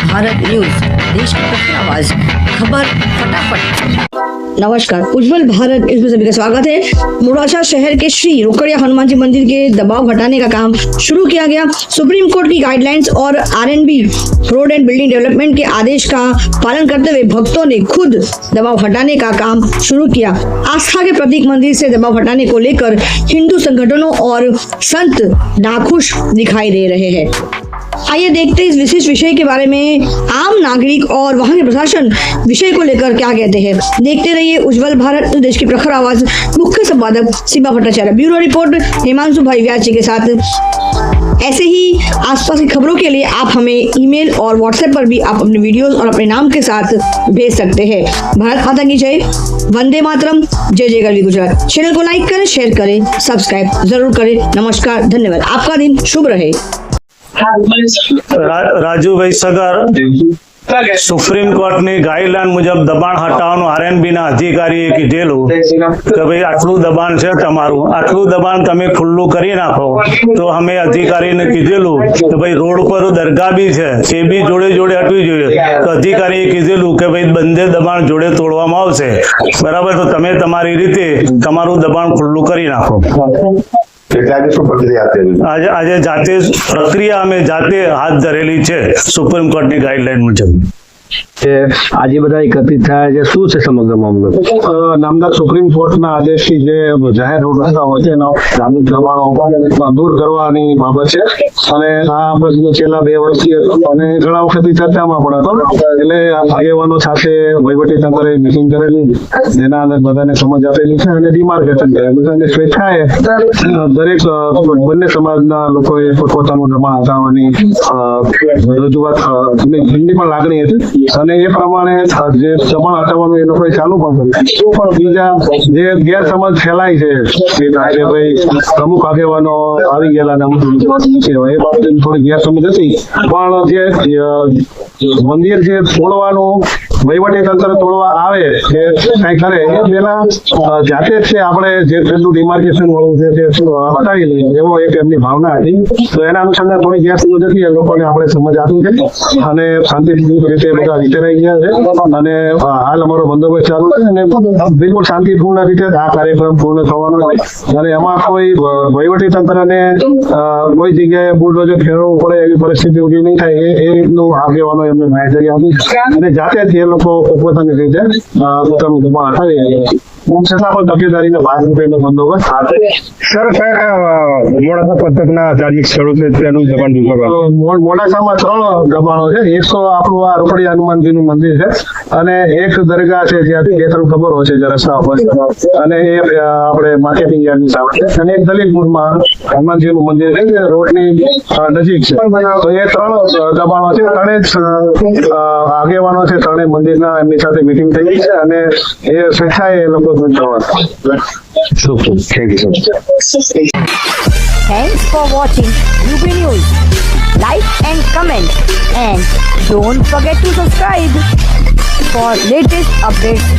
Bharat news, देश की प्रखर आवाज, खबर फटाफट। नमस्कार, उज्जवल भारत न्यूज में सभी का स्वागत है। मोड़ासा शहर के श्री रोकड़िया हनुमान जी मंदिर के दबाव हटाने का काम शुरू किया गया। सुप्रीम कोर्ट की गाइडलाइंस और RNB road and building development के आदेश का पालन करते हुए भक्तों ने खुद दबाव हटाने का काम शुरू किया। आस्था के प्रतीक मंदिर से दबाव हटाने को लेकर हिंदू संगठनों और संत नाखुश दिखाई दे रहे हैं। आइए देखते हैं इस विशेष विषय के बारे में आम नागरिक और वहां के प्रशासन विषय को लेकर क्या कहते हैं। देखते रहिए उज्जवल भारत, देश की प्रखर आवाज। मुख्य संपादक सीमा भट्टाचार्य, ब्यूरो रिपोर्ट हिमांशु भाई व्यास के साथ। ऐसे ही आसपास की खबरों के लिए आप हमें ईमेल और व्हाट्सएप पर भी आप अपने वीडियोस और अपने नाम के साथ भेज सकते हैं। भारत माता की जय, वंदे मातरम, जय जय गरवी गुजरात। चैनल को लाइक करें, शेयर करें, सब्सक्राइब जरूर करें। नमस्कार, धन्यवाद। आपका दिन शुभ रहे। રાજુ ભાઈ સગર, સુપ્રીમ કોર્ટની ગાઈડલાઈન મુજબ દબાણ હટાવવાનું આરએનબીના અધિકારીએ કીધેલું કે ભાઈ આટલું દબાણ છે તમારું, આટલું દબાણ તમે ખુલ્લું કરી નાખો. તો અમે અધિકારીને કીધેલું કે ભાઈ રોડ પર દરગાહ બી છે, એ બી જોડે જોડે હટવી જોઈએ. તો અધિકારીએ કીધેલું કે ભાઈ બંને દબાણ જોડે તોડવામાં આવશે, બરાબર. તો તમે તમારી રીતે તમારું દબાણ ખુલ્લું કરી નાખો. આજે જાતે પ્રક્રિયા અમે જાતે હાથ ધરેલી છે સુપ્રીમ કોર્ટની ગાઈડલાઈન મુજબ. આજે બધા એકત્રિત થયા છે, શું છે સમગ્ર મામલો? નામદાર સુપ્રીમ કોર્ટના આદેશથી જે જાહેર રોડ રસ્તા હોય છે એના ધાર્મિક દબાણો દૂર કરવાની બાબત છે. અને આ પ્રશ્ન છેલ્લા 2 વર્ષથી અને ઘણા વખતથી ચર્ચામાં પણ હતો. એટલે આગેવાનો સાથે વહીવટી તંત્રે મિટિંગ કરેલી, જેના અંદર બધાને સમજ આપેલી છે અને ડિમાર્કેશન કરેલું છે. અને સ્વેચ્છાએ દરેક બંને સમાજના લોકોએ પોતાનું દબાણ હટાવવાની રજૂઆત પણ લાગણી હતી. અને એ પ્રમાણે જે દબાણ હટાવવાનું એ લોકોએ ચાલુ પણ કર્યું. પણ બીજા જે ગેરસમજ ફેલાય છે કે ભાઈ અમુક આગેવાનો આવી ગયેલા એ બાબતે થોડી ગેરસમજ હતી. પણ જે મંદિર જે તોડવાનું વહીવટી તંત્ર તોડવા આવે કે કઈ કરે એ પેલા જાતે જ છે આપણે જે પેલું ડિમાર્કેશન વાળું છે તે હટાવી લઈએ એવો એક એમની ભાવના હતી. તો એના અનુસંધાને થોડી ગેરસમજ હતી, એ લોકોને આપણે સમજ આપી છે અને શાંતિપૂર્વક રીતે બધા વિચારાઈ ગયા છે. અને હાલ અમારો બંદોબસ્ત ચાલુ છે અને બિલકુલ શાંતિપૂર્ણ રીતે આ કાર્યક્રમ પૂર્ણ થવાનો હોય. અને એમાં કોઈ વહીવટી તંત્રને કોઈ જગ્યાએ બુલડોઝર ફેરવવું પડે એવી પરિસ્થિતિ ઉભી નહીં થાય એ રીતનું આગેવાનો એમને માહિતી આપી અને જાતે જ એ લોકો પોતાની રીતે પોતાનું દબાણ હટાવી છતાં પણ તકેદારીના ભાગરૂપેનો બંદોબસ્ત સર મોડાસા પંથકના ધાર્મિક સ્થળો છે તેનું દબાણ દૂર કરવા. મોડાસામાં 3 દબાણો છે. એક તો આપણું આ રોકડિયા હનુમાનજીનું મંદિર છે અને એક દરગાહ છે જ્યાંથી 2-3 ખબરો છે જે રસ્તા ઉપર અને એ આપણે માર્કેટિંગ યાર્ડની સામે છે. અને એક દલીલપુરમાં હનુમાનજીનું મંદિર છે જે રોડની નજીક છે. તો એ 3 દબાણો છે. 3 આગેવાનો છે, 3 મંદિરના એમની સાથે મીટિંગ થઈ ગઈ છે અને એ સ્વેચ્છાએ એ લોકો Thanks for watching UB News. Like and comment and don't forget to subscribe for latest updates.